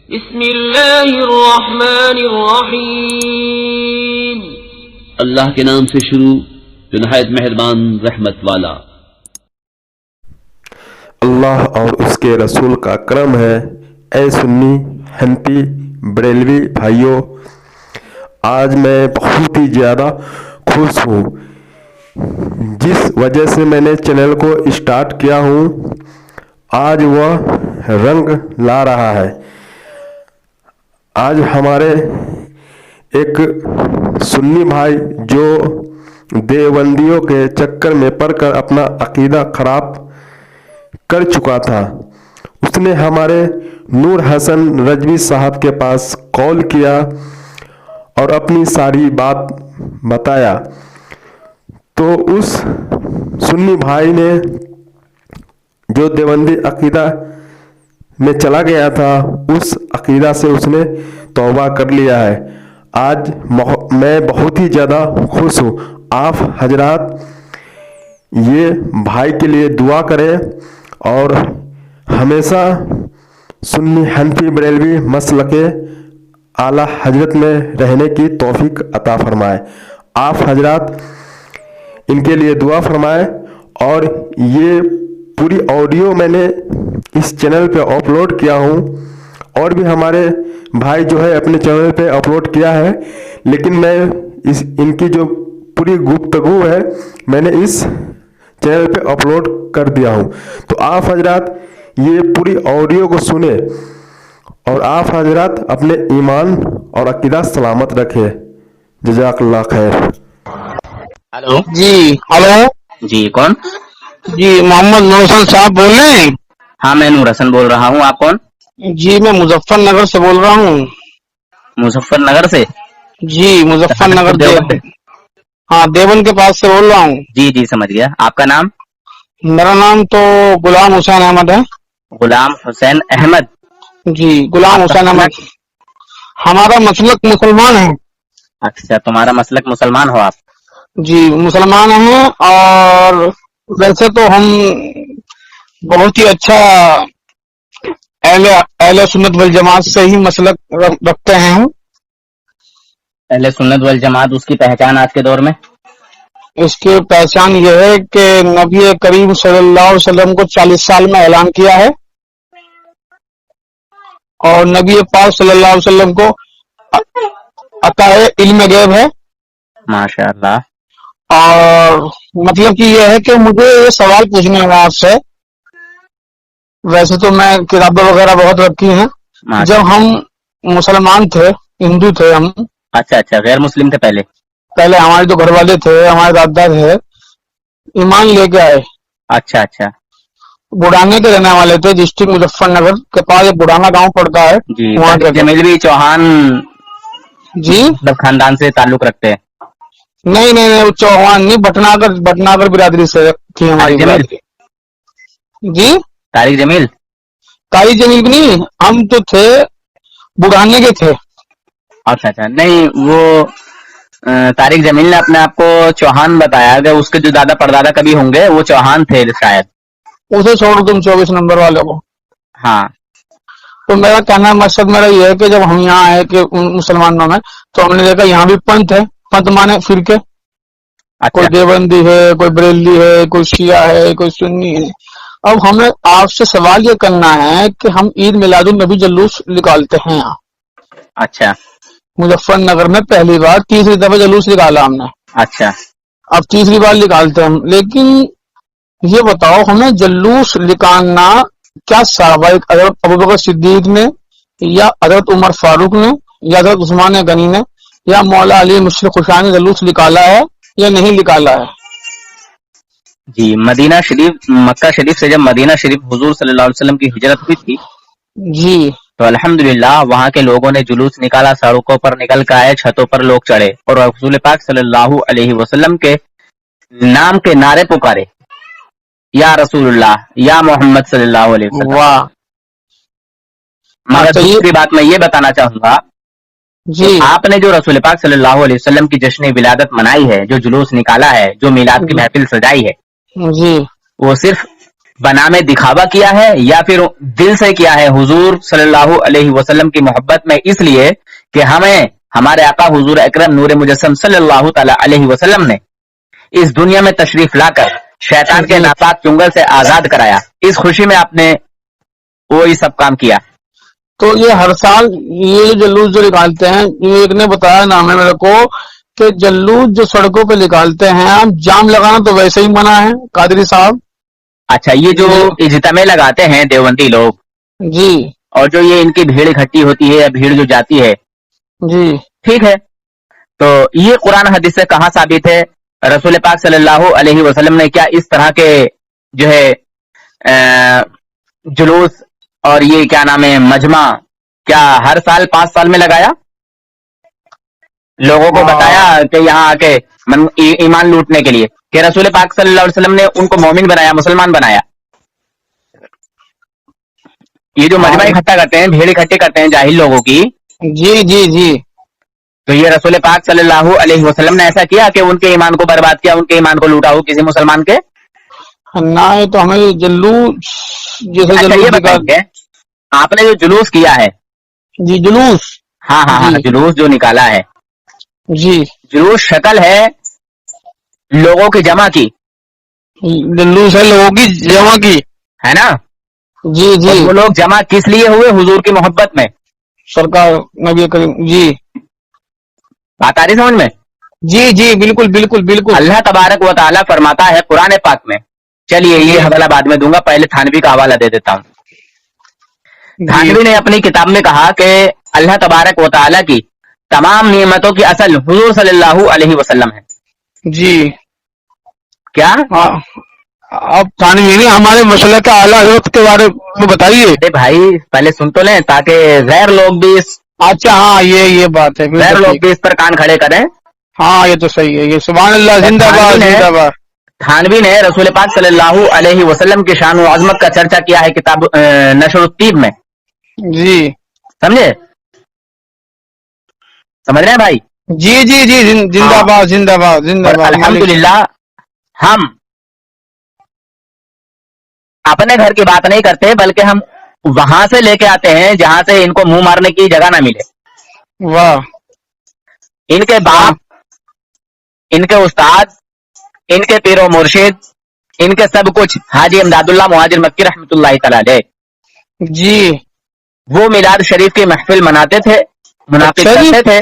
بسم اللہ الرحمن الرحیم. اللہ کے نام سے شروع جو نہایت مہربان رحمت والا. اللہ اور اس کے رسول کا کرم ہے. اے سنی حنفی بریلوی بھائیوں، آج میں بہت ہی زیادہ خوش ہوں. جس وجہ سے میں نے چینل کو اسٹارٹ کیا ہوں آج وہ رنگ لا رہا ہے. آج ہمارے ایک سنی بھائی جو دیوبندیوں کے چکر میں پڑ کر اپنا عقیدہ خراب کر چکا تھا، اس نے ہمارے نور حسن رضوی صاحب کے پاس کال کیا اور اپنی ساری بات بتایا. تو اس سنی بھائی نے جو دیوبندی عقیدہ میں چلا گیا تھا، اس عقیدہ سے اس نے توبہ کر لیا ہے. آج میں بہت ہی زیادہ خوش ہوں. آپ حضرات یہ بھائی کے لیے دعا کریں اور ہمیشہ سنی حنفی بریلوی مسلک اعلیٰ حضرت میں رہنے کی توفیق عطا فرمائے. آپ حضرات ان کے لیے دعا فرمائیں. اور یہ پوری آڈیو میں نے اس چینل پہ اپلوڈ کیا ہوں، اور بھی ہمارے بھائی جو ہے اپنے چینل پہ اپلوڈ کیا ہے، لیکن میں ان کی جو پوری گفتگو ہے میں نے اس چینل پہ اپلوڈ کر دیا ہوں. تو آپ حضرات یہ پوری آڈیو کو سنیں اور آپ حضرات اپنے ایمان اور عقیدہ سلامت رکھیں. جزاک اللہ خیر. ہلو جی ہلو. جی کون؟ جی محمد نور حسن صاحب بول رہے ہیں؟ ہاں میں نور حسن بول رہا ہوں. آپ کون؟ جی میں مظفر نگر سے بول رہا ہوں. مظفر نگر سے؟ جی مظفر نگر دیوبند؟ ہاں دیوبند کے پاس سے بول رہا ہوں. جی جی سمجھ گیا. آپ کا نام؟ میرا نام تو غلام حسین احمد ہے. غلام حسین احمد؟ جی غلام حسین احمد. ہمارا مسلک مسلمان ہے. اچھا تمہارا مسلک مسلمان ہو آپ؟ جی مسلمان ہیں، اور ویسے تو ہم بہت ہی اچھا اہل سنت والجماعت سے ہی مسلک رکھتے ہیں ہم. اہل سنت والجماعت، اس کی پہچان آج کے دور میں؟ اس کی پہچان یہ ہے کہ نبی کریم صلی اللہ علیہ وسلم کو 40 سال میں اعلان کیا ہے، اور نبی پاک صلی اللہ علیہ وسلم کو عطا علم غیب ہے. ماشاء اللہ. اور مطلب کہ یہ ہے کہ مجھے یہ سوال پوچھنا ہے آپ سے. ویسے تو میں کتابیں وغیرہ بہت رکھی ہیں. جب ہم مسلمان تھے، ہندو تھے ہم. اچھا اچھا، غیر مسلم تھے پہلے ہمارے جو گھر والے تھے، ہمارے دادا تھے، ایمان لے کے آئے. اچھا اچھا. بڑانے کے رہنے والے تھے، ڈسٹرکٹ مظفر نگر کے پاس ایک بڑانا گاؤں پڑتا ہے. جی وہاں کے جمیل بھی چوہان جی مطلب خاندان سے تعلق رکھتے ہیں؟ نہیں وہ چوہان نہیں، بٹناگر برادری سے تھی ہماری برادری. جی طارق جمیل؟ طارق جمیل بھی نہیں، ہم تو تھے بڑھانے کے تھے. اچھا اچھا. نہیں وہ طارق جمیل نے اپنے آپ کو چوہان بتایا کہ اس کے جو دادا پردادا کبھی ہوں گے وہ چوہان تھے شاید. اسے چھوڑ تم 24 نمبر والے کو. ہاں. تو میرا کہنا مقصد میرا یہ ہے کہ جب ہم یہاں آئے کہ مسلمانوں میں، تو ہم نے دیکھا یہاں بھی پنتھ ہے. پنتھ مانے فرقے. کوئی دیوبندی ہے، کوئی بریلی ہے، کوئی شیعہ ہے، کوئی سنی ہے. اب ہمیں آپ سے سوال یہ کرنا ہے کہ ہم عید میلاد النبی جلوس نکالتے ہیں یہاں. اچھا. مظفر نگر میں پہلی بار 30 دفعہ جلوس نکالا ہم نے. اچھا. اب 30 بار نکالتے ہیں ہم. لیکن یہ بتاؤ ہمیں جلوس نکالنا کیا صحابہ حضرت ابوبکر صدیق نے، یا حضرت عمر فاروق نے، یا حضرت عثمان غنی نے، یا مولا علی مشرق خشان نے جلوس نکالا ہے یا نہیں نکالا ہے؟ جی مدینہ شریف، مکہ شریف سے جب مدینہ شریف حضور صلی اللہ علیہ وسلم کی ہجرت ہوئی تھی جی تو الحمدللہ وہاں کے لوگوں نے جلوس نکالا، سڑکوں پر نکل کے آئے، چھتوں پر لوگ چڑھے اور رسول پاک صلی اللہ علیہ وسلم کے نام کے نعرے پکارے، یا رسول اللہ، یا محمد صلی اللہ علیہ وسلم. واہ. مگر دوسری بات میں یہ بتانا چاہوں گا جی آپ نے جو رسول پاک صلی اللہ علیہ وسلم کی جشن ولادت منائی ہے، جو جلوس نکالا ہے، جو میلاد کی محفل سجائی ہے، جی وہ صرف بنا میں دکھاوا کیا ہے یا پھر دل سے کیا ہے حضور صلی اللہ علیہ وسلم کی محبت میں، اس لیے کہ ہمیں ہمارے آقا حضور اکرم نور مجسم صلی اللہ تعالی علیہ وسلم نے اس دنیا میں تشریف لا کر شیطان کے ناپاک چنگل سے آزاد کرایا، اس خوشی میں آپ نے وہی سب کام کیا۔ تو یہ ہر سال یہ جلوس جو نکالتے ہیں، ایک نے بتایا نام ہے میرے کو کہ جلوس جو سڑکوں پہ نکالتے ہیں، جام لگانا تو ویسے ہی منع ہے قادری صاحب۔ اچھا، یہ جو اجتماع لگاتے ہیں دیوبندی لوگ جی اور جو یہ ان کی بھیڑ اکٹھی ہوتی ہے یا بھیڑ جو جاتی ہے، جی ٹھیک ہے، تو یہ قرآن حدیث سے کہاں ثابت ہے؟ رسول پاک صلی اللہ علیہ وسلم نے کیا اس طرح کے جو ہے جلوس اور یہ کیا نام ہے مجمع کیا ہر سال 5 سال میں لگایا؟ لوگوں کو بتایا کہ یہاں آ کے ایمان لوٹنے کے لیے، کہ رسول پاک صلی اللہ علیہ وسلم نے ان کو مومن بنایا، مسلمان بنایا؟ یہ جو مجمع اکٹھا کرتے ہیں، بھیڑ اکٹھے کرتے ہیں جاہل لوگوں کی، جی جی جی، تو یہ رسول پاک صلی اللہ علیہ وسلم نے ایسا کیا کہ ان کے ایمان کو برباد کیا، ان کے ایمان کو لوٹا ہو کسی مسلمان کے؟ نہ یہ تو ہمیں جلوس جیسے اچھا، یہ بتائیے آپ نے جو جلوس کیا ہے، جی جلوس، ہاں ہاں ہاں، جلوس جو نکالا ہے، جی جلوس شکل ہے لوگوں کی جمع کی، جلوس ہے لوگوں کی جمع کی، ہے نا؟ جی جی، اور وہ لوگ جمع کس لیے ہوئے؟ حضور کی محبت میں، سرکار نبی کریم، جی بات آ رہی سمجھ میں؟ جی جی، بالکل بالکل بالکل، اللہ تبارک و تعالیٰ فرماتا ہے قرآن پاک میں، چلیے یہ حوالہ بعد میں دوں گا، پہلے تھانوی کا حوالہ دے دیتا ہوں۔ تھانوی نے اپنی کتاب میں کہا کہ اللہ تبارک و تعالیٰ کی تمام نعمتوں کی اصل حضور صلی اللہ علیہ وسلم ہے۔ جی کیا؟ اب تھانوی ہمارے مسئلے کا اعلیٰ حضرت کے بارے میں بتائیے۔ ارے بھائی پہلے سن تو لیں تاکہ غیر لوگ بھی اچھا ہاں، یہ بات ہے، غیر لوگ بھی اس پر کان کھڑے کریں۔ ہاں یہ تو صحیح ہے، یہ سبحان اللہ، زندہ باد زندہ باد۔ تھانوی نے رسول پاک صلی اللہ علیہ وسلم کی شان و عظمت کا چرچا کیا ہے کتاب نشر الطیب میں، جی سمجھے؟ سمجھ رہے ہیں بھائی؟ جی جی جی، زندہ باد زندہ باد زندہ اور باد۔ الحمدللہ ہم اپنے گھر کی بات نہیں کرتے بلکہ ہم وہاں سے لے کے آتے ہیں جہاں سے ان کو منہ مارنے کی جگہ نہ ملے۔ واہ، ان کے باپ، ان کے استاد، ان کے پیر و مرشد، ان کے سب کچھ حاجی امداد اللہ مہاجر مکی رحمۃ اللہ تعالی علیہ، جی وہ میلاد شریف کی محفل مناتے تھے، منعقد کرتے تھے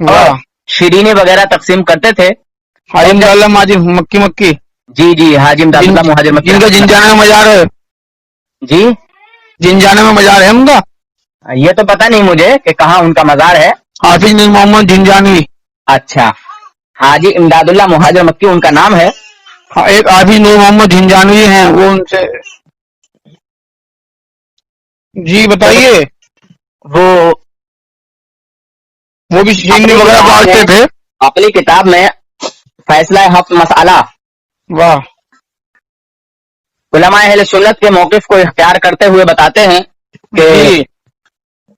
اور شیرینی وغیرہ تقسیم کرتے تھے۔ حاجی امداد اللہ مہاجر مکی مکی، جی جی، حاجی امداد اللہ مہاجر مکی، جن کا جن جانے میں مزار ہے، جی جن جانے میں مزار ہے ان کا، یہ تو پتہ نہیں مجھے کہ کہاں ان کا مزار ہے۔ حافظ نور محمد جنجانوی، اچھا، حاجی امداد اللہ مہاجر مکی ان کا نام ہے۔ ایک حافظ نور محمد جنجانوی ہیں، وہ ان سے، جی بتائیے۔ وہ بھی شیرینی وغیرہ بانٹتے تھے اپنی کتاب میں فیصلہ ہفت مسئلہ، واہ، علماء اہل سنت کے موقف کو اختیار کرتے ہوئے بتاتے ہیں کہ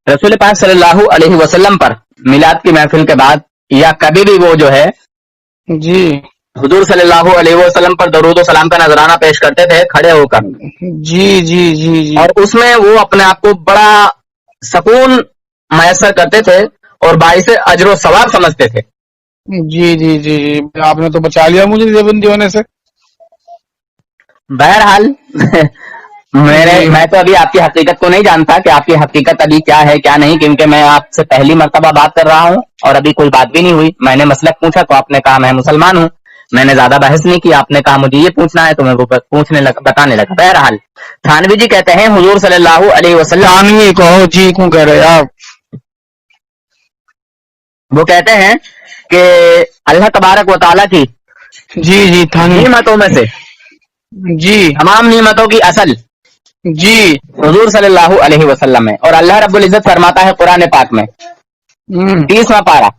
رسول پاک صلی اللہ علیہ وسلم پر میلاد کی محفل کے بعد یا کبھی بھی وہ جو ہے جی حضور صلی اللہ علیہ وسلم پر درود و سلام کا نذرانہ پیش کرتے تھے کھڑے ہو کر، جی جی جی جی، اور اس میں وہ اپنے آپ کو بڑا سکون میسر کرتے تھے اور باعث اجر و ثواب سمجھتے تھے۔ جی جی جی جی، آپ نے تو بچا لیا مجھے دیوبندی ہونے سے۔ بہرحال میں تو ابھی آپ کی حقیقت کو نہیں جانتا کہ آپ کی حقیقت ابھی کیا ہے کیا نہیں، کیونکہ میں آپ سے پہلی مرتبہ بات کر رہا ہوں اور ابھی کوئی بات بھی نہیں ہوئی۔ میں نے مسلک پوچھا تو آپ نے کہا میں مسلمان ہوں، میں نے زیادہ بحث نہیں کی، آپ نے کہا مجھے یہ پوچھنا ہے تو میں وہ پوچھنے لگا، بتانے لگا۔ بہرحال تھانوی جی کہتے ہیں حضور صلی اللہ علیہ وسلم، تھانوی کہو جی کیوں کہہ رہے آپ؟ وہ کہتے ہیں کہ اللہ تبارک و تعالیٰ کی جی جی، تھانوی، نعمتوں میں سے جی تمام نعمتوں کی اصل جی، حضور صلی اللہ علیہ وسلم ہے، اور اللہ رب العزت فرماتا ہے قرآن پاک میں 30واں پارہ،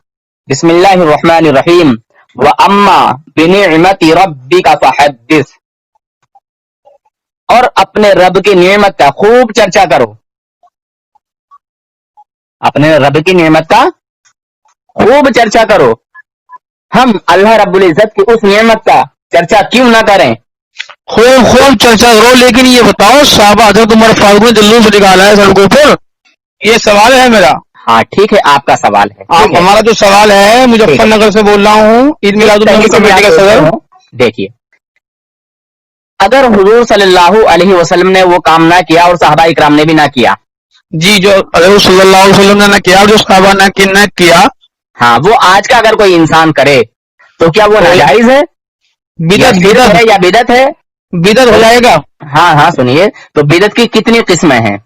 بسم اللہ الرحمن الرحیم، وَأَمَّا بِنِعْمَةِ رَبِّكَ فَحَدِّثْ، اور اپنے رب کی نعمت کا خوب چرچا کرو، اپنے رب کی نعمت کا خوب چرچا کرو۔ ہم اللہ رب العزت کی اس نعمت کا چرچا کیوں نہ کریں خوب چرچا کرو، لیکن یہ بتاؤ صحابہ حضرت عمر فاروق نے جلوس نکالا ہے سڑکوں پر، یہ سوال ہے میرا. ہاں ٹھیک ہے، آپ کا سوال ہے. آپ ہمارا جو سوال ہے، مظفر نگر سے بول رہا ہوں، عید میلاد النبی کمیٹی کا صدر. دیکھیے، اگر حضور صلی اللہ علیہ وسلم نے وہ کام نہ کیا اور صحابہ اکرام نے بھی نہ کیا، جی، جو حضور صلی اللہ علیہ وسلم نے نہ کیا جو صحابہ نے نہ کیا، ہاں، وہ آج کا اگر کوئی انسان کرے تو کیا وہ ناجائز ہے؟ بدعت ہے یا بدعت ہے؟ بدعت ہو جائے گا. ہاں ہاں، سنیے تو بدعت کی کتنی قسمیں ہیں؟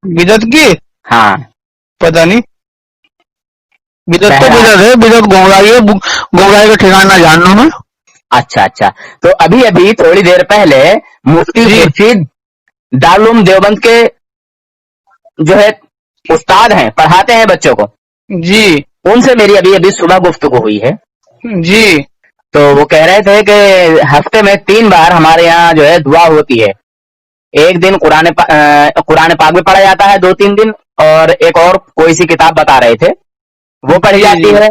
بدعت کی ہاں، پتہ نہیں. بدعت تو بدعت ہے، بدعت گمراہی ہے، گمراہی کا ٹھکانہ جاننا میں. اچھا اچھا، تو ابھی تھوڑی دیر پہلے مفتی خورشید دارالعلوم دیوبند کے جو ہے استاد ہیں، پڑھاتے ہیں بچوں کو، جی ان سے میری ابھی صبح گفتگو ہوئی ہے. جی. تو وہ کہہ رہے تھے کہ ہفتے میں 3 بار ہمارے یہاں جو ہے دعا ہوتی ہے. ایک دن قرآن پاک میں پڑھا جاتا ہے 2-3 دن، اور ایک اور کوئی سی کتاب بتا رہے تھے وہ پڑھی جاتی ہے،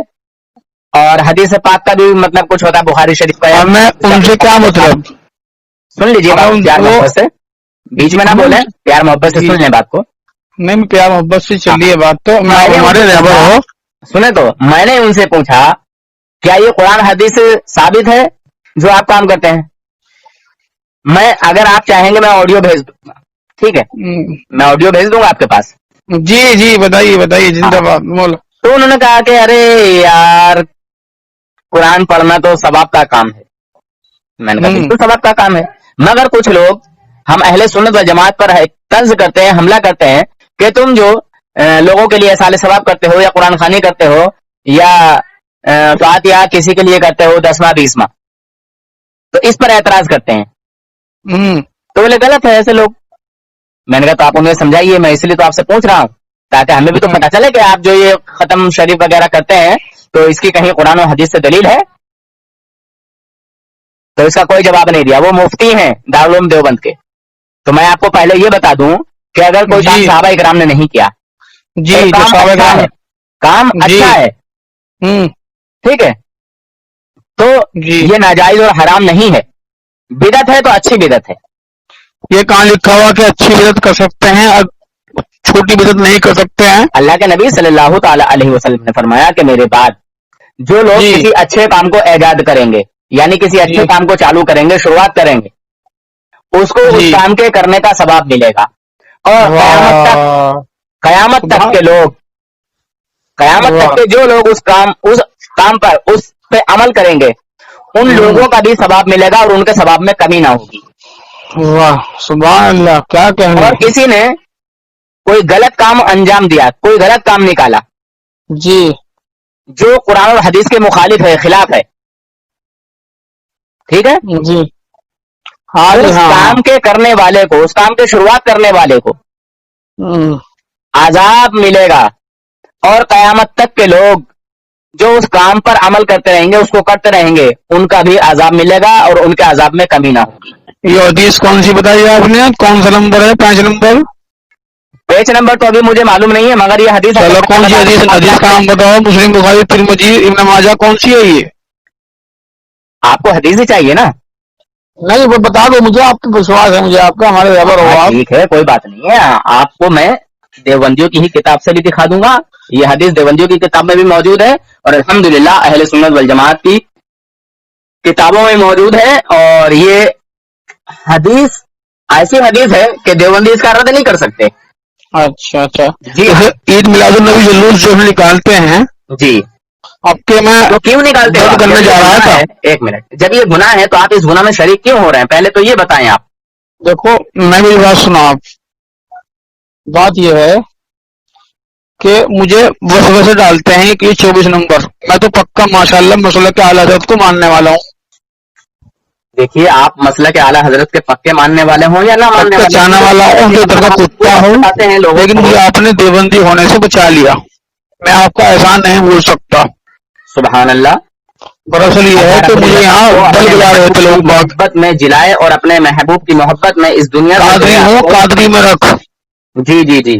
اور حدیث پاک کا بھی مطلب کچھ ہوتا ہے، بخاری شریف کا. میں ان سے کیا مطلب، سن لیجیے بات پیار محبت سے، بیچ میں نہ بولیں، پیار محبت سے سن لیں بات کو. نہیں، پیار محبت سے چلیے بات. تو ہمارے رہبر ہو. سنیں تو میں نے ان سے پوچھا کیا یہ قرآن حدیث ثابت ہے جو آپ کام کرتے ہیں؟ اگر آپ چاہیں گے میں آڈیو بھیج دوں گا، ٹھیک ہے، میں آڈیو بھیج دوں گا آپ کے پاس. جی جی، بتائیے زندہ باد. مولا تو انہوں نے کہا کہ ارے یار، قرآن پڑھنا تو ثواب کا کام ہے. میں نے کہا بالکل ثواب کا کام ہے، مگر کچھ لوگ ہم اہل سنت و جماعت پر طنز کرتے ہیں، حملہ کرتے ہیں کہ تم جو لوگوں کے لیے احصال ثواب کرتے ہو یا قرآن خوانی کرتے ہو یا فاتحہ کسی کے لیے کرتے ہو 10واں 20واں، تو اس پر اعتراض کرتے ہیں. تو بولے غلط ہے ایسے لوگ. میں نے کہا تو آپ انہیں سمجھائیے، میں اس لیے تو آپ سے پوچھ رہا ہوں تاکہ ہمیں بھی تو پتا چلے کہ آپ جو یہ ختم شریف وغیرہ کرتے ہیں تو اس کی کہیں قرآن و حدیث سے دلیل ہے. تو اس کا کوئی جواب نہیں دیا. وہ مفتی ہیں دارالعلوم دیوبند کے. تو میں آپ کو پہلے یہ بتا دوں کہ اگر کوئی کام صحابہ اکرام نے نہیں کیا، جی، کام اچھا ہے، ٹھیک ہے، تو یہ ناجائز اور حرام نہیں ہے. بدعت ہے تو اچھی بدعت ہے. یہ کہاں لکھا ہوا کہ اچھی بدعت کر سکتے ہیں اور چھوٹی بدعت نہیں کر سکتے ہیں؟ اللہ کے نبی صلی اللہ تعالی علیہ وسلم نے فرمایا کہ میرے بعد جو لوگ کسی اچھے کام کو ایجاد کریں گے، یعنی کسی اچھے کام کو چالو کریں گے، شروعات کریں گے، اس کو اس کام کے کرنے کا ثواب ملے گا. اور قیامت تک کے جو لوگ اس کام پر اس پہ عمل کریں گے ان لوگوں کا بھی ثواب ملے گا اور ان کے ثواب میں کمی نہ ہوگی. واہ سبحان اللہ، کیا کہنا. اور کسی نے کوئی غلط کام انجام دیا، کوئی غلط کام نکالا جی، جو قرآن اور حدیث کے مخالف ہے، خلاف ہے، ٹھیک ہے جی، اس کام کے کرنے والے کو، اس کام کے شروعات کرنے والے کو عذاب ملے گا. اور قیامت تک کے لوگ جو اس کام پر عمل کرتے رہیں گے، اس کو کرتے رہیں گے، ان کا بھی عذاب ملے گا اور ان کے عذاب میں کمی نہ ہوگی. یہ حدیث کون سی بتائی آپ نے؟ کون سا نمبر ہے؟ 5 نمبر. پیج نمبر تو ابھی مجھے معلوم نہیں ہے، مگر یہ حدیث چلو کون سی حدیث کا نام بتاؤ. مسلم، بخاری، ترمذی، ابن ماجہ، کون سی ہے یہ؟ آپ کو حدیث ہی چاہیے نا؟ نہیں، وہ بتا دو مجھے، آپ کو وشواس ہے مجھے آپ کا، ہمارے رہبر ہو آپ. ٹھیک ہے، کوئی بات نہیں ہے. آپ کو میں دیوبندیوں کی ہی کتاب سے بھی دکھا دوں گا. یہ حدیث دیوبندیوں کی کتاب میں بھی موجود ہے اور الحمدللہ اہل سنت والجماعت کی کتابوں میں موجود ہے. اور یہ حدیث ایسی حدیث ہے کہ دیوبندی اس کا رد نہیں کر سکتے. اچھا جی، عید میلاد النبی جلوس جو نکالتے ہیں جی، اب کہ میں تو کیوں نکالتے ہیں؟ کرنے جا رہا تھا. ایک منٹ، جب یہ گناہ ہے تو آپ اس گناہ میں شریک کیوں ہو رہے ہیں؟ پہلے تو یہ بتائیں آپ. دیکھو میں میری بات سنا. آپ بات یہ ہے کہ مجھے وسوسے ڈالتے ہیں کہ 24 نمبر، میں تو پکا ماشاءاللہ مسلک کے اعلیٰ حضرت کو ماننے والا ہوں. دیکھیے، آپ مسلک اعلی حضرت کے پکے ماننے والے ہوں یا نہ ماننے والے، جانا والا ہوں، جو ادھر کا کتا ہوں، لیکن مجھے آپ نے دیوبندی ہونے سے بچا لیا. میں آپ کا احسان نہیں بھول سکتا. سبحان اللہ. دراصل یہ ہے کہ مجھے یہاں بل بلا رہے تھے لوگ محبت میں جلائے اور اپنے محبوب کی محبت میں اس دنیا قادری ہوں، قادری میں رکھ. جی جی جی.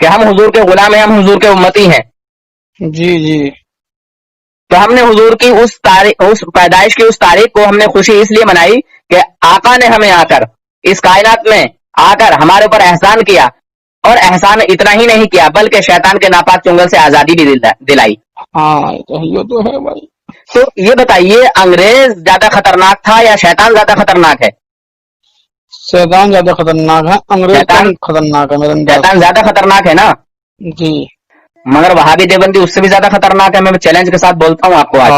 کہ ہم حضور کے غلام ہیں, ہم حضور کے امتی ہیں. جی جی تو ہم نے حضور کی اس پیدائش کی اس تاریخ کو ہم نے خوشی اس لیے منائی کہ آقا نے ہمیں آ کر اس کائنات میں آ کر ہمارے اوپر احسان کیا, اور احسان اتنا ہی نہیں کیا بلکہ شیطان کے ناپاک چنگل سے آزادی بھی دلائی. ہاں یہ تو ہے بھائی. تو یہ بتائیے, انگریز زیادہ خطرناک تھا یا شیطان زیادہ خطرناک ہے؟ شیطان زیادہ خطرناک ہے, انگریز کم خطرناک ہے میرے انداز. شیطان زیادہ خطرناک ہے نا. جی مگر وہابی دیوبندی اس سے بھی زیادہ خطرناک ہے. میں چیلنج کے ساتھ بولتا ہوں آپ کو آج.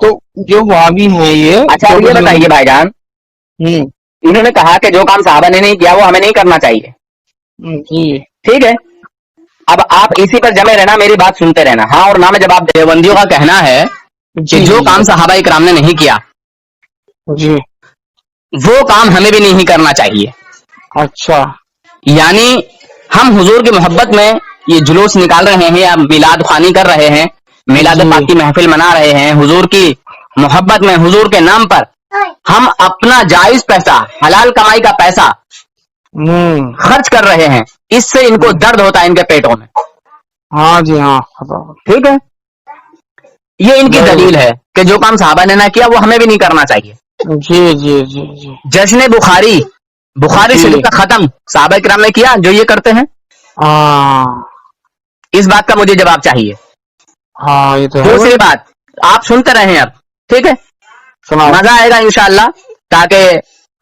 تو جو وہابی ہیں یہ, اچھا یہ بتائیے بھائی جان, انہوں نے کہا کہ جو کام صحابہ نے نہیں کیا وہ ہمیں نہیں کرنا چاہیے. جی ٹھیک ہے, اب آپ اسی پر جمے رہنا, میری بات سنتے رہنا. ہاں اور نہ میں, جب آپ دیوبندیوں کا کہنا ہے کہ جو کام صحابہ اکرام نے نہیں کیا جی وہ کام ہمیں بھی نہیں کرنا چاہیے. اچھا, یعنی ہم حضور کی محبت میں یہ جلوس نکال رہے ہیں یا میلاد خوانی کر رہے ہیں, میلاد پاک کی محفل منا رہے ہیں, حضور کی محبت میں حضور کے نام پر ہم اپنا جائز پیسہ, حلال کمائی کا پیسہ خرچ کر رہے ہیں. اس سے ان کو درد ہوتا ہے ان کے پیٹوں میں. ہاں جی ہاں, ٹھیک ہے, یہ ان کی دلیل ہے کہ جو کام صحابہ نے نہ کیا وہ ہمیں بھی نہیں کرنا چاہیے. جی جی جی جی. جشن بخاری شریف کا ختم صحابہ کرام نے کیا جو یہ کرتے ہیں. اس بات کا مجھے جواب چاہیے. ہاں یہ تو ہے. دوسری بات, آپ سنتے رہیں اب, ٹھیک ہے, مزہ آئے گا انشاءاللہ, تاکہ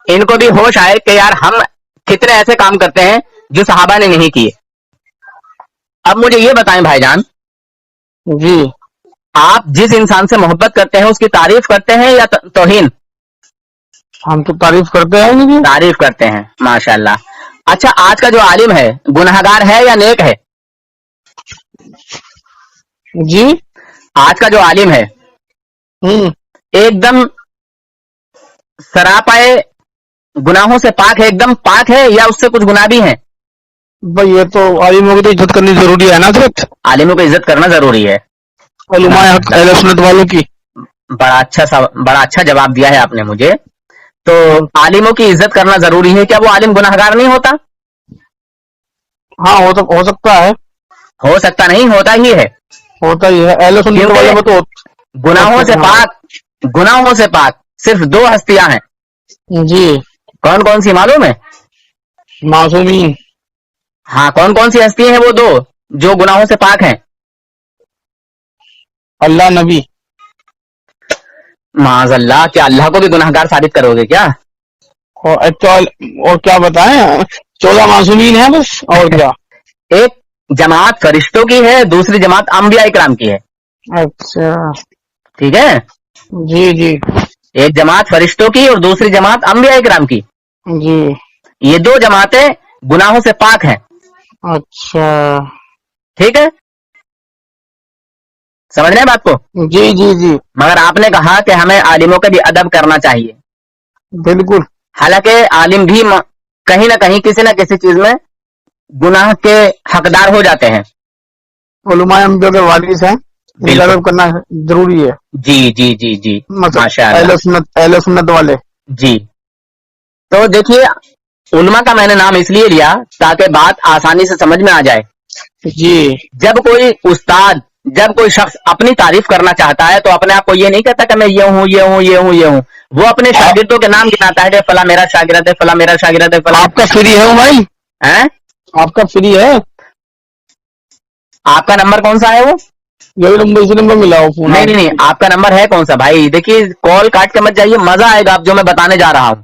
ان کو بھی ہوش آئے کہ یار ہم کتنے ایسے کام کرتے ہیں جو صحابہ نے نہیں کیے. اب مجھے یہ بتائیں بھائی جان, جی آپ جس انسان سے محبت کرتے ہیں اس کی تعریف کرتے ہیں یا توہین؟ ہم تو تعریف کرتے ہیں جی. تعریف کرتے ہیں, ماشاءاللہ. اچھا, آج کا جو عالم ہے گنہگار ہے یا نیک ہے؟ جی, آج کا جو عالم ہے ایک دم سراپائے گناہوں سے پاک ہے, ایک دم پاک ہے, یا اس سے کچھ گناہ بھی ہیں؟ بھائی یہ تو عالموں کی تو عزت کرنی ضروری ہے نا حضرت. عالموں کی عزت کرنا ضروری ہے. علماء حق اہل سنت والوں کی. بڑا اچھا جواب دیا ہے آپ نے مجھے. تو عالموں کی عزت کرنا ضروری ہے, کیا وہ عالم گناہگار نہیں ہوتا؟ ہاں ہو سکتا ہے. ہو سکتا نہیں, ہوتا ہی ہے. ہوتا ہی ہے. اہل سنت والوں میں تو گناہوں سے پاک صرف دو ہستیاں ہیں. جی, کون کون سی معلوم ہے؟ معصومین. ہاں, کون کون سی ہستیاں ہیں وہ دو جو گناہوں سے پاک ہیں؟ اللہ, نبی. معاذ اللہ, کیا اللہ کو بھی گناہگار ثابت کرو گے کیا؟ اور کیا بتائیں, 14 معصومین ہیں بس, اور کیا. ایک جماعت فرشتوں کی ہے, دوسری جماعت انبیاء اکرام کی ہے. اچھا, ٹھیک ہے. جی جی ایک جماعت فرشتوں کی اور دوسری جماعت انبیاء اکرام کی. جی. یہ دو جماعتیں گناہوں سے پاک ہیں. اچھا, ٹھیک ہے, سمجھ رہے ہیں بات کو؟ جی جی جی. مگر آپ نے کہا کہ ہمیں عالموں کا بھی ادب کرنا چاہیے. بالکل. حالانکہ عالم بھی کہیں نہ کہیں کسی نہ کسی چیز میں گناہ کے حقدار ہو جاتے ہیں. علماء انبیاء کے والد ہیں, ادب کرنا ضروری ہے. جی جی جی جی, ماشاء اللہ. اہل سنت والے. جی, تو دیکھیے علماء کا میں نے نام اس لیے لیا تاکہ بات آسانی سے سمجھ میں آ جائے. جی. جب کوئی استاد, جب کوئی شخص اپنی تعریف کرنا چاہتا ہے تو اپنے آپ کو یہ نہیں کہتا کہ میں یہ ہوں یہ ہوں یہ ہوں یہ ہوں. وہ اپنے شاگردوں کے نام گناتا ہے کہ فلاں میرا شاگرد ہے, فلاں میرا شاگرد ہے, فلاں. آپ کا فری ہے بھائی؟ آپ کا فری ہے؟ آپ کا نمبر کون سا ہے؟ وہ یہی نمبر, اسی نمبر ملا ہو فون. نہیں, آپ کا نمبر ہے کون سا بھائی؟ دیکھیے کال کاٹ کے مت جائیے, مزہ آئے گا آپ جو میں بتانے جا رہا ہوں.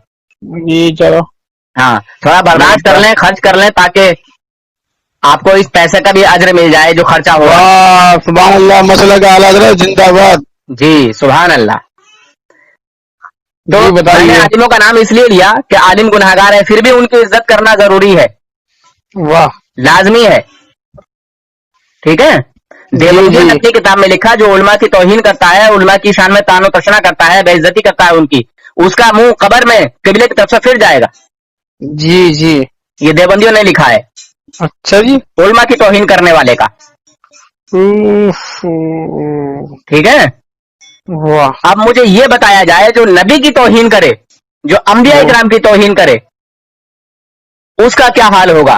جی چلو. ہاں, تھوڑا برداشت کر لیں, خرچ کر لیں, تاکہ آپ کو اس پیسے کا بھی اجر مل جائے جو خرچہ ہوا. سبحان اللہ, مسئلہ کا اعلیٰ حضرت زندہ باد. جی سبحان اللہ. تو بتائیے. میں نے عالموں کا نام اس لیے لیا کہ عالم گنہگار ہے, پھر بھی ان کی عزت کرنا ضروری ہے. واہ, لازمی ہے. ٹھیک ہے. دیوبندیوں نے اپنی کتاب میں لکھا جو علماء کی توہین کرتا ہے, علماء کی شان میں طعن و تشنا کرتا ہے, بے عزتی کرتا ہے ان کی, اس کا منہ قبر میں قبلے کی طرف سے پھر جائے گا. جی جی, یہ دیوبندیوں نے لکھا ہے. اچھا جی. علماء کی توہین کرنے والے کا. ٹھیک ہے. واہ. اب مجھے یہ بتایا جائے جو نبی کی توہین کرے, جو انبیاء اکرام کی توہین کرے, اس کا کیا حال ہوگا؟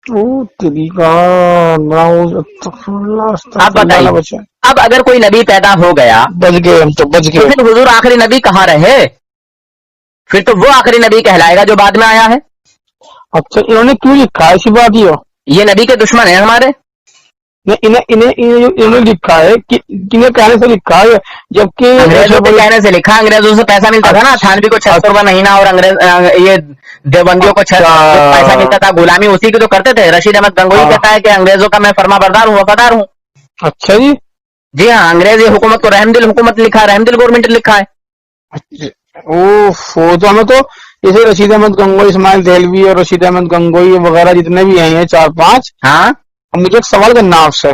آپ بتائیے، اب اگر کوئی نبی پیدا ہو گیا بچ گئے ہم تو بچ تو گئے. پھر حضور آخری نبی کہاں رہے؟ پھر تو وہ آخری نبی کہلائے گا جو بعد میں آیا ہے. اچھا انہوں نے کیوں لکھا ہے ایسی بات یہ؟ یہ نبی کے دشمن ہیں ہمارے. انہوں نے لکھا ہے کہ انہیں کہنے سے لکھا ہے، جبکہ انگریزوں کے کہنے سے لکھا. انگریزوں سے پیسہ ملتا تھا نا، تھانوی کو 600 روپے مہینہ اور یہ دیوبندیوں کو 600 پیسہ ملتا تھا. غلامی اسی کی تو کرتے تھے. رشید احمد گنگوئی کہتا ہے کہ انگریزوں کا میں فرما بردار ہوں، وفادار ہوں. اچھا جی. جی ہاں، انگریزی حکومت کو رحم دل حکومت لکھا ہے، رحم دل گورنمنٹ لکھا ہے. تو ہمیں تو جیسے رشید احمد گنگوئی، اسماعیل دہلوی اور رشید احمد گنگوئی وغیرہ جتنے بھی ہیں 4-5. ہاں، مجھے ایک سوال کرنا آپ سے.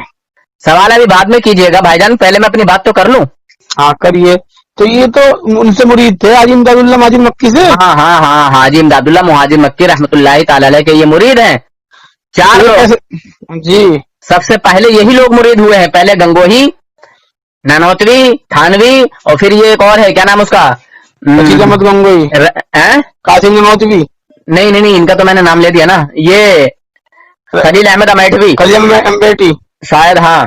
سوال ابھی بعد میں کیجیے گا بھائی جان، پہلے میں اپنی بات تو کر لوں. ہاں کریے. تو یہ تو ان سے مرید تھے حاجی امداد اللہ مہاجر مکی سے. ہاں ہاں ہاں، حاجی امداد اللہ مہاجر مکی رحمۃ اللہ تعالی علیہ کے یہ مرید ہیں. 4 لوگ. جی. سب سے پہلے یہی لوگ مرید ہوئے ہیں. پہلے گنگوہی، نانوتوی، تھانوی، اور پھر یہ ایک اور ہے، کیا نام اس کا؟ رشید احمد گنگوئی، قاسم نانوتوی. نہیں، ان کا تو میں نے نام لے دیا نا. یہ خلیل احمد امیٹھوی خلیل امبیٹی شاید. ہاں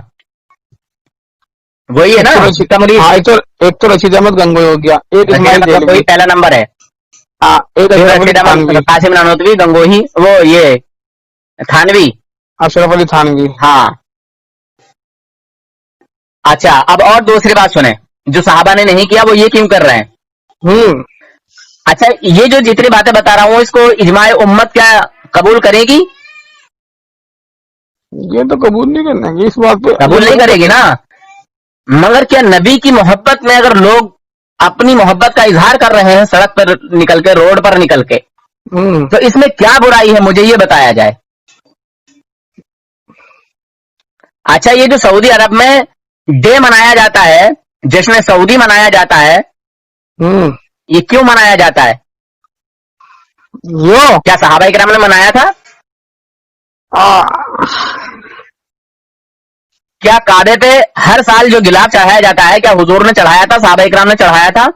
وہی ہے نا کا مرید. ایک تو رشید احمد گنگوئی ہو گیا، ایک اسماعیل دہلوی پہلا نمبر ہے. ایک رشید احمد، قاسم نانوتوی، گنگوہی، وہ یہ تھانوی، اشرف علی تھانوی. ہاں. اچھا اب اور دوسری بات سنیں، جو صحابہ نے نہیں کیا وہ یہ کیوں کر رہے ہیں؟ اچھا یہ جو جتنی باتیں بتا رہا ہوں اس کو اجماع امت کیا قبول کرے گی؟ یہ تو قبول نہیں کرنا گی، اس بات پہ قبول نہیں کرے گی نا. مگر کیا نبی کی محبت میں اگر لوگ اپنی محبت کا اظہار کر رہے ہیں سڑک پر نکل کے، روڈ پر نکل کے، تو اس میں کیا برائی ہے؟ مجھے یہ بتایا جائے. اچھا یہ جو سعودی عرب میں ڈے منایا جاتا ہے، جشن سعودی منایا جاتا ہے، یہ کیوں منایا جاتا ہے؟ کیا صحابہ کرام نے منایا تھا؟ کیا کعبے پہ ہر سال جو گلاب چڑھایا جاتا ہے کیا حضور نے چڑھایا تھا، صحابہ کرام نے چڑھایا تھا؟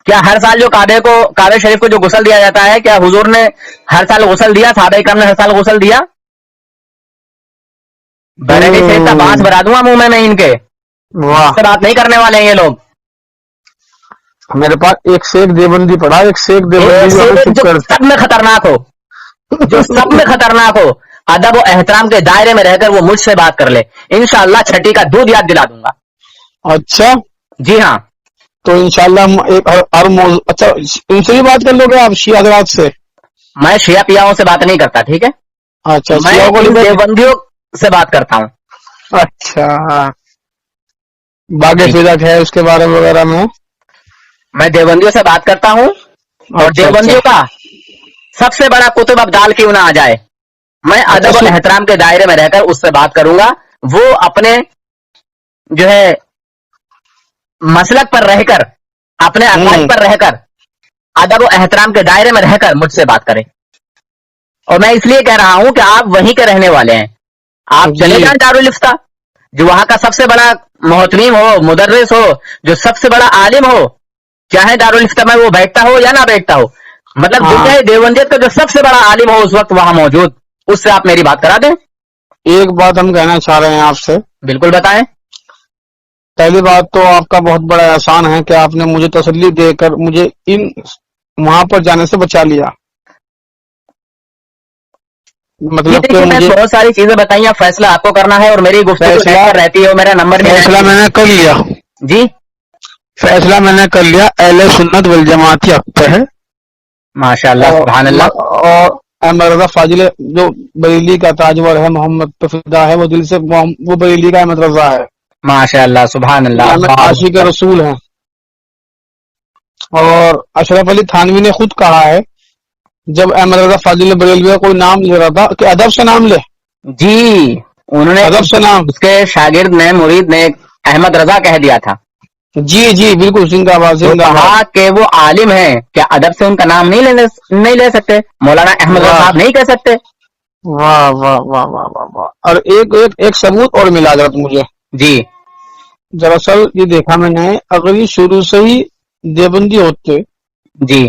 کیا ہر سال جو کعبے شریف کو جو غسل دیا جاتا ہے کیا حضور نے ہر سال غسل دیا، صحابہ کرام نے ہر سال غسل دیا؟ بریلی سے اتنا بانس بھرا دوں منہ میں ان کے، سے بات نہیں کرنے والے ہیں یہ لوگ. میرے پاس ایک سے ایک دیوبندی پڑا، ایک سے ایک دیوبندی جو سب میں خطرناک ہو، جو سب میں خطرناک ہو، ادب و احترام کے دائرے میں رہ کر وہ مجھ سے بات کر لے، انشاءاللہ چھٹی کا دودھ یاد دلا دوں گا. اچھا جی ہاں. تو انشاءاللہ ہر موضوع. اچھا ان سے بھی بات کر لو گے آپ شیعہ حضرات سے؟ میں شیعہ پیاؤں سے بات نہیں کرتا، ٹھیک ہے. اچھا میں دیوبندیوں سے بات کرتا ہوں. اچھا باغ فضا ہے اس کے بارے میں وغیرہ میں دیوبندیوں سے بات کرتا ہوں. اور دیوبندیوں کا سب سے بڑا کتب ابدال کیوں نہ آ جائے، میں ادب و احترام کے دائرے میں رہ کر اس سے بات کروں گا. وہ اپنے جو ہے مسلک پر رہ کر، اپنے عقائد پر رہ کر، ادب و احترام کے دائرے میں رہ کر مجھ سے بات کرے. اور میں اس لیے کہہ رہا ہوں کہ آپ وہیں کے رہنے والے ہیں. آپ چلے جائیں دارالفتہ، جو وہاں کا سب سے بڑا محترم ہو، مدرس ہو، جو سب سے بڑا عالم ہو، چاہے دارالفتہ میں وہ بیٹھتا ہو یا نہ بیٹھتا ہو، مطلب دنیا دیوبندیت کا جو سب سے بڑا عالم ہو اس وقت وہاں موجود، اس سے آپ میری بات کرا دیں. ایک بات ہم کہنا چاہ رہے ہیں آپ سے. بالکل بتائیں. پہلی بات تو آپ کا بہت بڑا احسان ہے کہ آپ نے مجھے تسلی دے کر مجھے وہاں پر جانے سے بچا لیا. مطلب کہ مجھے بہت ساری چیزیں بتائیں، فیصلہ آپ کو کرنا ہے، اور میری گفتگو رہتی ہے، میرا نمبر بھی فیصلہ میں نے کر لیا. جی فیصلہ میں نے کر لیا، اہل سنت والجماعت پہ ہے. ماشاء اللہ، سبحان اللہ. اور احمد رضا فاضل جو بریلی کا تاجور ہے، محمد پہ فدا ہے، وہ دل سے وہ بریلی کا احمد رضا ہے. ماشاء اللہ، سبحان اللہ. عاشق رسول ہیں. اور اشرف علی تھانوی نے خود کہا ہے جب احمد رضا فاضل بریلوی کا کوئی نام لے رہا تھا کہ ادب سے نام لے. جی انہوں نے ادب سے نام، اس کے شاگرد نے، مرید نے احمد رضا کہہ دیا تھا. جی بالکل، زندہ باد زندہ باد. کہ وہ عالم ہیں، کیا ادب سے ان کا نام نہیں لے سکتے؟ مولانا احمد رضا صاحب نہیں کہہ سکتے؟ واہ واہ واہ واہ واہ واہ. اور ایک ثبوت اور ملا حضرت مجھے. جی دراصل یہ دیکھا میں نے، اگر یہ شروع سے ہی دیوبندی ہوتے جی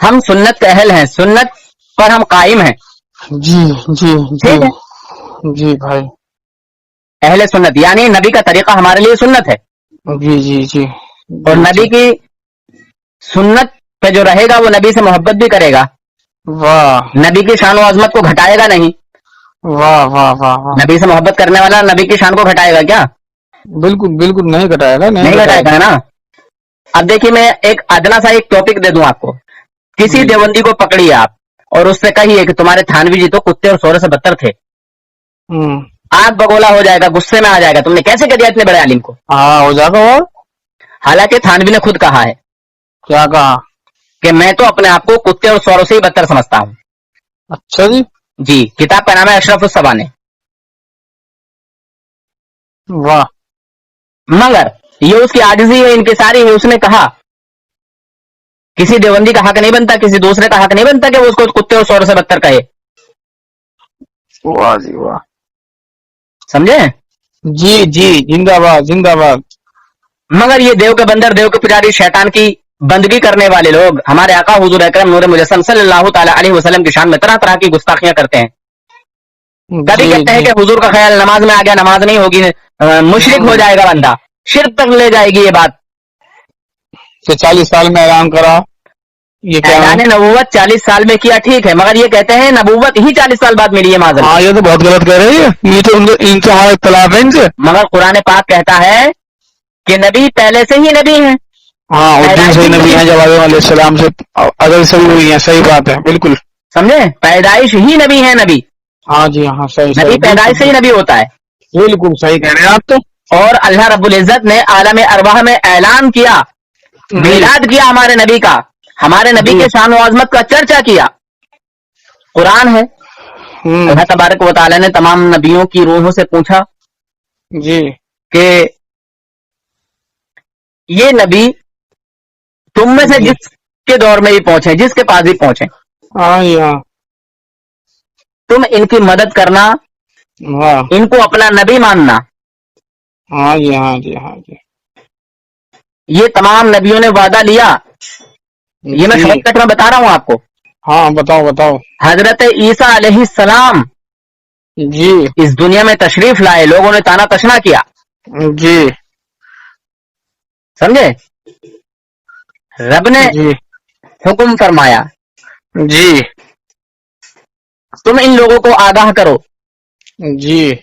ہم سنت کے اہل ہیں، سنت پر ہم قائم ہیں. جی جی جی ٹھیک ہے، جی بھائی. اہل سنت یعنی نبی کا طریقہ ہمارے لیے سنت ہے، جی جی جی. اور نبی کی سنت پہ جو رہے گا وہ نبی سے محبت بھی کرے گا، واہ نبی کی شان و عظمت کو گھٹائے گا نہیں. واہ واہ واہ واہ. نبی سے محبت کرنے والا نبی کی شان کو گھٹائے گا کیا؟ بالکل بالکل نہیں گھٹائے گا، نہیں گھٹائے گا نا. اب دیکھیے میں ایک ادنا سا ایک ٹاپک دے دوں آپ کو. کسی دیوبندی کو پکڑیے آپ اور اس سے کہیے کہ تمہارے تھانوی جی تو کتے اور سورے سے بدتر تھے، آگ بگولا ہو جائے گا، غصے میں آ جائے گا، تم نے کیسے کہہ دیا اتنے بڑے عالم کو؟ ہاں ہو جائے گا. اور حالانکہ تھانوی نے خود کہا ہے کیا کہا؟ کہ میں تو اپنے آپ کو کتے اور سوروں سے ہی بدتر سمجھتا ہوں. اچھا جی. جی، کتاب کا نام ہے اشرف السبانے. واہ. مگر یہ اس کی عاجزی ہے، انکساری ہے. اس نے کہا کسی دیوبندی کا حق نہیں بنتا، کسی دوسرے کا حق نہیں بنتا کہ وہ اس کو کتے اور سوروں سے بدتر کہے. واہ جی واہ. سمجھے؟ جی جی زندہ باد زندہ باد. مگر یہ دیو کے بندر، دیو کے پجاری، شیطان کی بندگی کرنے والے لوگ ہمارے آقا حضور اکرم نور مجسم صلی اللہ تعالی علیہ وسلم کی شان میں طرح طرح کی گستاخیاں کرتے ہیں. کبھی کہتے ہیں کہ حضور کا خیال نماز میں آ گیا، نماز نہیں ہوگی، مشرک ہو جائے گا بندہ، شرک تک لے جائے گی یہ بات. کہ 40 سال میں اعلان کرا، یہ کیا اعلان نبوت 40 سال میں کیا، ٹھیک ہے، مگر یہ کہتے ہیں نبوت ہی 40 سال بعد ملی ہے معاذ اللہ. ہاں یہ تو بہت غلط کہہ رہی ہے، یہ تو ان سے ہمارا اختلاف ہے ان سے. مگر قرآن پاک کہتا ہے کہ نبی پہلے سے ہی نبی ہیں. ہاں اردو سے نبی ہیں جب آدم علیہ السلام سے ادب صحیح ہوئی ہیں. صحیح بات ہے بالکل. سمجھے؟ پیدائش ہی نبی ہیں نبی. ہاں جی ہاں صحیح نبی صحیح پیدائش سے ہی نبی ہوتا ہے. بالکل صحیح کہہ رہے ہیں آپ تو. اور اللہ رب العزت نے عالم ارواح میں اعلان کیا، میلاد کیا ہمارے نبی کا، ہمارے نبی کے شان و عظمت کا چرچا کیا. قرآن ہے. اللہ تبارک و تعالی نے تمام نبیوں کی روحوں سے پوچھا جی کہ یہ نبی تم میں سے جس کے دور میں بھی پہنچے، جس کے پاس بھی پہنچے، ہاں ہاں تم ان کی مدد کرنا، واہ ان کو اپنا نبی ماننا. ہاں جی ہاں جی ہاں جی. یہ تمام نبیوں نے وعدہ لیا. یہ میں شارٹ کٹ میں بتا رہا ہوں آپ کو. ہاں بتاؤ بتاؤ. حضرت عیسیٰ علیہ السلام جی اس دنیا میں تشریف لائے، لوگوں نے تانا تشنا کیا. جی سمجھے؟ رب نے جی حکم فرمایا جی تم ان لوگوں کو آگاہ کرو. جی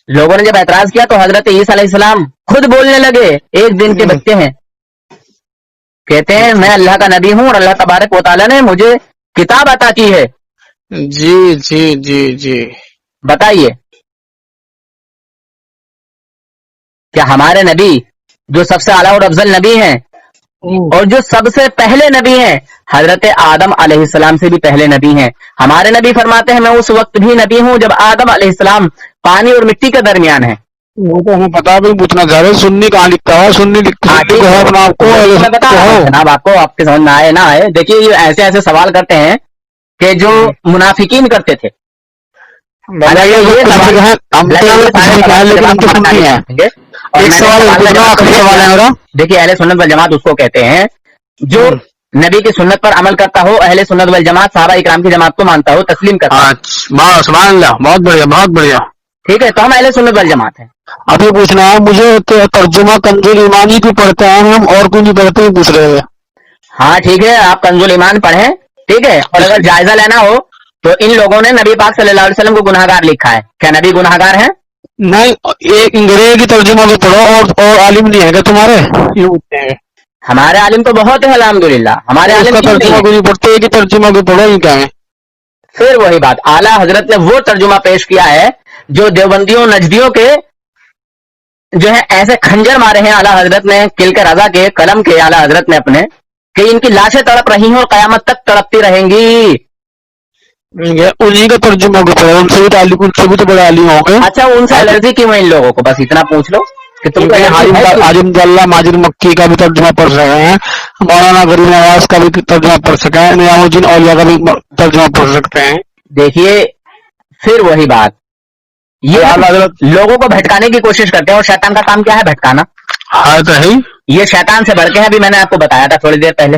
لوگوں نے جب اعتراض کیا تو حضرت عیسیٰ علیہ السلام خود بولنے لگے. ایک دن کے بچے ہیں، کہتے ہیں میں اللہ کا نبی ہوں اور اللہ تبارک و تعالیٰ نے مجھے کتاب عطا کی ہے. جی جی جی جی. بتائیے کیا ہمارے نبی جو سب سے اعلیٰ اور افضل نبی ہیں اور جو سب سے پہلے نبی ہیں، حضرت آدم علیہ السلام سے بھی پہلے نبی ہیں. ہمارے نبی فرماتے ہیں میں اس وقت بھی نبی ہوں جب آدم علیہ السلام پانی اور مٹی کے درمیان ہیں. وہ تو ہمیں پتا بھی پوچھنا چاہ رہے. سنی کہاں لکھتا ہے؟ سنی میں بتا رہا ہوں جناب آپ کو، آپ کے سمجھ میں آئے نہ آئے. دیکھیے یہ ایسے ایسے سوال کرتے ہیں کہ جو منافقین کرتے تھے. دیکھیے اہل سنت والجماعت اس کو کہتے ہیں جو نبی کی سنت پر عمل کرتا ہو، اہل سنت والجماعت صحابہ اکرام کی جماعت کو مانتا ہو، تسلیم کرتا ہو. سبحان اللہ. بہت بڑھیا بہت بڑھیا. ٹھیک ہے، تو ہم اہل سنت والجماعت ہیں. ابھی پوچھنا ہے مجھے ترجمہ کنزول ایمانی بھی پڑھتے ہیں ہم اور کوئی نہیں پڑھتے ہی پوچھ رہے ہیں. ہاں ٹھیک ہے، آپ کنزول ایمان پڑھیں. ٹھیک ہے، اور اگر جائزہ لینا ہو تو ان لوگوں نے نبی پاک صلی اللہ علیہ وسلم کو گناہگار لکھا ہے. کیا نبی گناہگار ہیں؟ نہیں، ایک انگریزی ترجمہ بھی پڑھو اور عالم نہیں ہے کہ تمہارے یہ ہوتے ہیں. ہمارے عالم تو بہت ہے الحمدللہ. ہمارے عالم کا ترجمہ بھی نہیں پڑھتے، ایک ہی ترجمہ بھی پڑھو ہی کیا ہے. پھر وہی بات، اعلیٰ حضرت نے وہ ترجمہ پیش کیا ہے جو دیوبندیوں نجدیوں کے جو ہے ایسے کھنجر مارے ہیں اعلیٰ حضرت نے، کل کے رضا کے قلم کے اعلیٰ حضرت نے اپنے، کہ ان کی لاشیں تڑپ رہی ہیں اور قیامت تک تڑپتی رہیں گی. انہیں کا ترجمہ بھی پڑھو، ان سے بھی تو بڑے عالم ہوں گے. اچھا ان سے الرجی کیوں ہے ان لوگوں کو؟ بس اتنا پوچھ لو کہ تم عالم اللہ ماجد مکی کا بھی ترجمہ پڑھ سکے ہیں، مولانا غریب نواز کا بھی ترجمہ پڑھ سکے ہیں، نظام الدین اولیاء کا بھی ترجمہ پڑھ سکتے ہیں. دیکھیے پھر وہی بات، یہ لوگوں کو بھٹکانے کی کوشش کرتے ہیں اور شیطان کا کام کیا ہے؟ بھٹکانا. ہاں تو ہے. یہ شیطان سے بڑھ کے ہیں، ابھی میں نے آپ کو بتایا تھا تھوڑی دیر پہلے.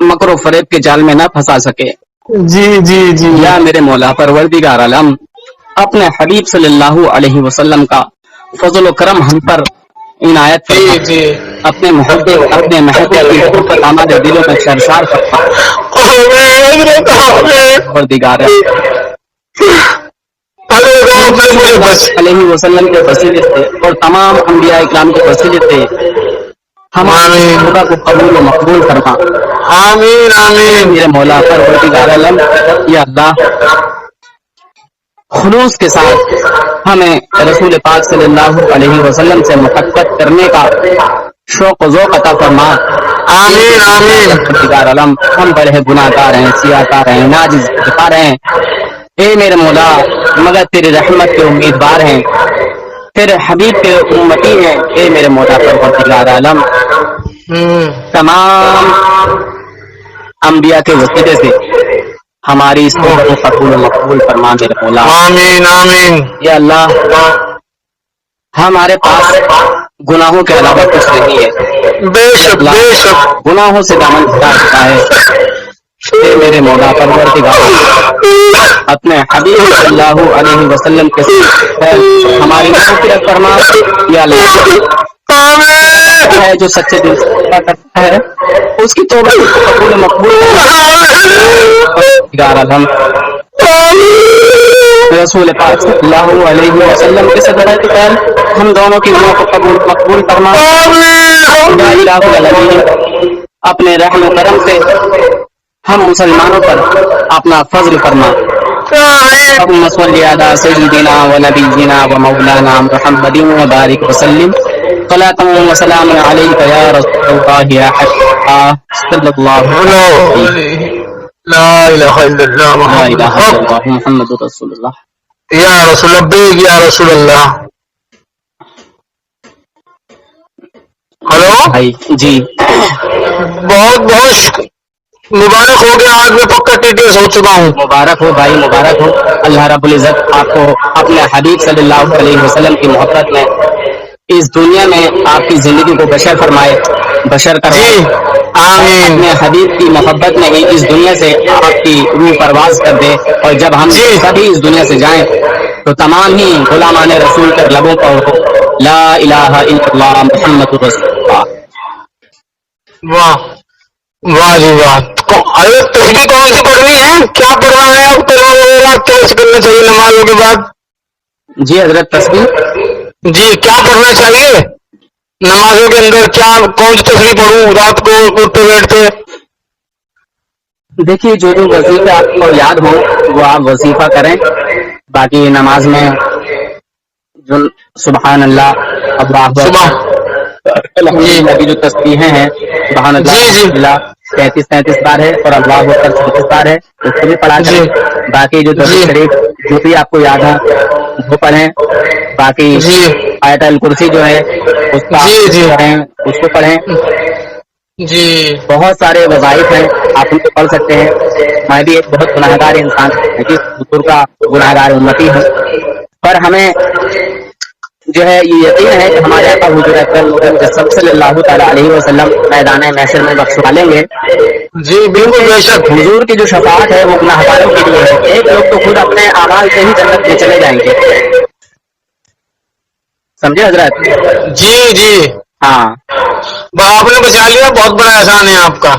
مکر و فریب کے جال میں نہ پھنسا سکے. جی جی جی یا میرے مولا پروردگار عالم اپنے حبیب صلی اللہ علیہ وسلم کا فضل و کرم ہم پر عنایت فرما. جی جی اپنے محبت اپنے محبت کی محبت ہمارے دلوں میں شرشار فرما. پروردگار علیہ وسلم کے وسیلے سے اور تمام انبیاء اکرام کے وسیلے سے ہمارے خدا کو قبول و مقبول فرما. آمین آمین. میرے مولا پروردگار عالم یا اللہ خلوص کے ساتھ ہمیں رسول پاک صلی اللہ علیہ وسلم سے محبت کرنے کا شوق و ذوق عطا فرما. آمین آمین. پروردگار عالم ہم بڑے گناہ گار ہیں, سیاہ کار ہیں, ناجز کار ہیں. اے میرے مولا مگر تیری رحمت کے امیدوار ہیں, تیرے حبیب کے امتی ہیں. اے میرے مولا پروردگار عالم تمام انبیاء کے وسیلے سے ہماری اس کو قبول و مقبول فرما میرے مولا. آمین آمین. یا اللہ ہمارے پاس گناہوں کے علاوہ کچھ نہیں ہے. بے شک بے شک. گناہوں سے دامن بھٹا چکا ہے. اے میرے مولا پروردگار اپنے حبیب صلی اللہ علیہ وسلم کے ساتھ ہماری مغفرت فرما. یا اللہ ہے جو سچے دل سے توبہ کرتا ہے اس کی توبہ قبول و مقبول رسول پاک صلی اللہ علیہ وسلم کے صدقہ خیر ہم دونوں کی دعا کو قبول مقبول فرما. یا الہ العالمین اپنے رحم و کرم سے ہم مسلمانوں پر اپنا فضل فرما. اللهم صل على سيدنا ونبينا ومولانا محمد وبارك وسلم صلاة وسلام عليك يا رسول الله يا حبيب صلى الله عليه وسلم. لا الہ الا اللہ لا إله إلا محمد الله محمد رسول الله. یا رسول اللہ یا رسول اللہ. ہلو بھائی جی بہت بہت مبارک ہو گیا. آج میں پکا ٹیٹیس ہو چکا ہوں. مبارک ہو بھائی, مبارک ہو. اللہ رب العزت آپ کو اپنے حبیب صلی اللہ علیہ وسلم کی محبت میں اس دنیا میں آپ کی زندگی کو بشر فرمائے, بشر جی کروائے. آمین. اپنے حبیب کی محبت میں ہی اس دنیا سے آپ کی روح پرواز کر دے. اور جب ہم سبھی اس دنیا سے جائیں تو تمام ہی غلامان رسول کے لبوں پر ہو لا الہ الا اللہ محمد رسول اللہ. واہ واہ جی واہ. ارے تصویر کون سی پڑھنی ہے, کیا پڑھنا ہے اب تلاوت وغیرہ کیا کرنا چاہیے نمازوں کے بعد؟ جی حضرت تصویر جی کیا پڑھنا چاہیے نمازوں کے اندر, کیا کون سی تصویر پڑھوں رات کو اٹھتے بیٹھتے؟ دیکھیے جو جو وظیفے آپ کو یاد ہو وہ آپ وظیفہ کریں. باقی نماز میں جو سبحان اللہ اللہ صبح الحمدللہ کی جو تسبیحیں ہیں سبحان اللہ جی جی 33 بار ہے اور اللہ اکبر 34 بار ہے, اس کو بھی پڑھا جی کریں. باقی جو درود جی شریف جو بھی آپ کو یاد ہے وہ پڑھیں. باقی جی آیت الکرسی جو ہے اس کا جی جی پڑھیں, اس کو پڑھیں. جی بہت سارے وظائف ہیں آپ ان کو پڑھ سکتے ہیں. میں بھی ایک بہت گناہ گار انسان ہوں, جس حضور کا گناہ گار امتی ہوں, پر ہمیں جو ہے یہ یقین ہے کہ ہمارے آقا حضور اکرم محمد صلی اللہ تعالیٰ علیہ وسلم میدان محشر میں بخشوا لیں گے. جی بالکل بے شک. حضور کی جو شفاعت ہے وہ گناہ گاروں کے لیے ہے. ایک لوگ تو خود اپنے اعمال سے ہی جنت میں چلے جائیں گے, سمجھے حضرت؟ جی جی ہاں آپ نے بچا لیا, بہت بڑا احسان ہے آپ کا.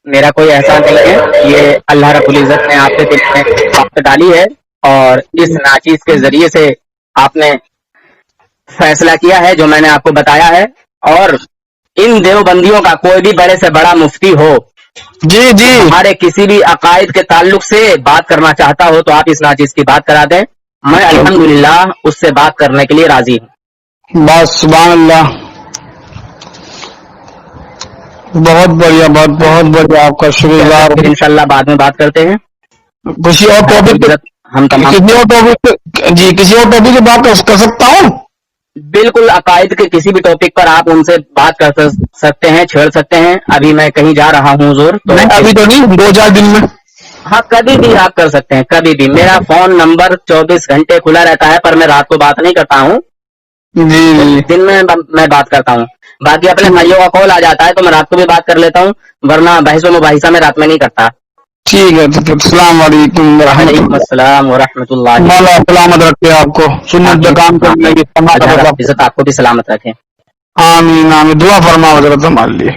میرا کوئی احسان نہیں ہے, یہ اللہ رب العزت نے آپ کے دل میں وقت ڈالی ہے اور اس ناچیز کے ذریعے سے آپ نے فیصلہ کیا ہے جو میں نے آپ کو بتایا ہے. اور ان دیوبندیوں کا کوئی بھی بڑے سے بڑا مفتی ہو جی جی ہمارے کسی بھی عقائد کے تعلق سے بات کرنا چاہتا ہو تو آپ اس ناچیز کی بات کرا دیں, میں الحمدللہ اس سے بات کرنے کے لیے راضی ہوں. بس سبحان اللہ. بہت بڑھیا, بہت بڑھیا, آپ کا شکریہ. پھر انشاءاللہ بعد میں بات کرتے ہیں کسی اور ٹاپک ہم تمام. کسی اور ٹاپک جی کسی اور ٹاپک کی بات کر سکتا ہوں؟ بالکل عقائد کے کسی بھی ٹاپک پر آپ ان سے بات کر سکتے ہیں, چھیڑ سکتے ہیں. ابھی میں کہیں جا رہا ہوں حضور, تو نہیں ابھی تو نہیں, 2-4 دن میں. ہاں کبھی بھی آپ کر سکتے ہیں, کبھی بھی. میرا فون نمبر 24 گھنٹے کھلا رہتا ہے, پر میں رات کو بات نہیں کرتا ہوں, جی دن میں بات کرتا ہوں. باقی اپنے بھائیوں کا کال آ جاتا ہے تو میں رات کو بھی بات کر لیتا ہوں، ورنہ بحث و مباحثہ میں رات میں نہیں کرتا. ٹھیک ہے تو پھر السلام علیکم وعلیکم السلام ورحمۃ اللہ. مولا سلامت رکھے آپ کو، سنت پہ کام کرنے کی عزت آپ کو بھی سلامت رکھے. آمین آمین. دعا فرما حضرت ہمارے لیے.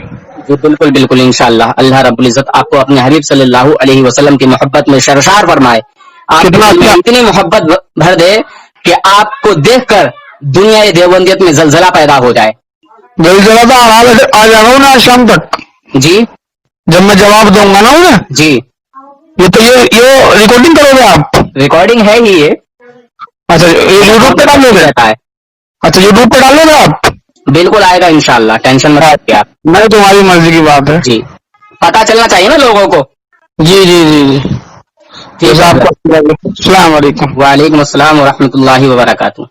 جی بالکل بالکل انشاءاللہ. اللہ رب العزت آپ کو اپنے حبیب صلی اللہ علیہ وسلم کی محبت میں سرشار فرمائے، آپ کے دل میں اتنی محبت بھر دے کہ آپ کو دیکھ کر دنیا دیوبندیت میں زلزلہ پیدا ہو جائے. زلزلہ تو آ جائے گا نا آج شام تک. جی جب میں جواب دوں گا نا انہیں. جی یہ تو یہ ریکارڈنگ کرو گے آپ؟ ریکارڈنگ ہے ہی یہ. اچھا یوٹیوب پہ ڈالو گے؟ رہتا ہے. اچھا یوٹیوب پہ ڈالو گے آپ؟ بالکل آئے گا انشاءاللہ، ٹینشن مت رکھیے آپ. نہیں تمہاری مرضی کی بات ہے. جی پتا چلنا چاہیے نا لوگوں کو. جی جی جی جی ٹھیک ہے. السلام علیکم. وعلیکم السلام ورحمۃ اللہ وبرکاتہ.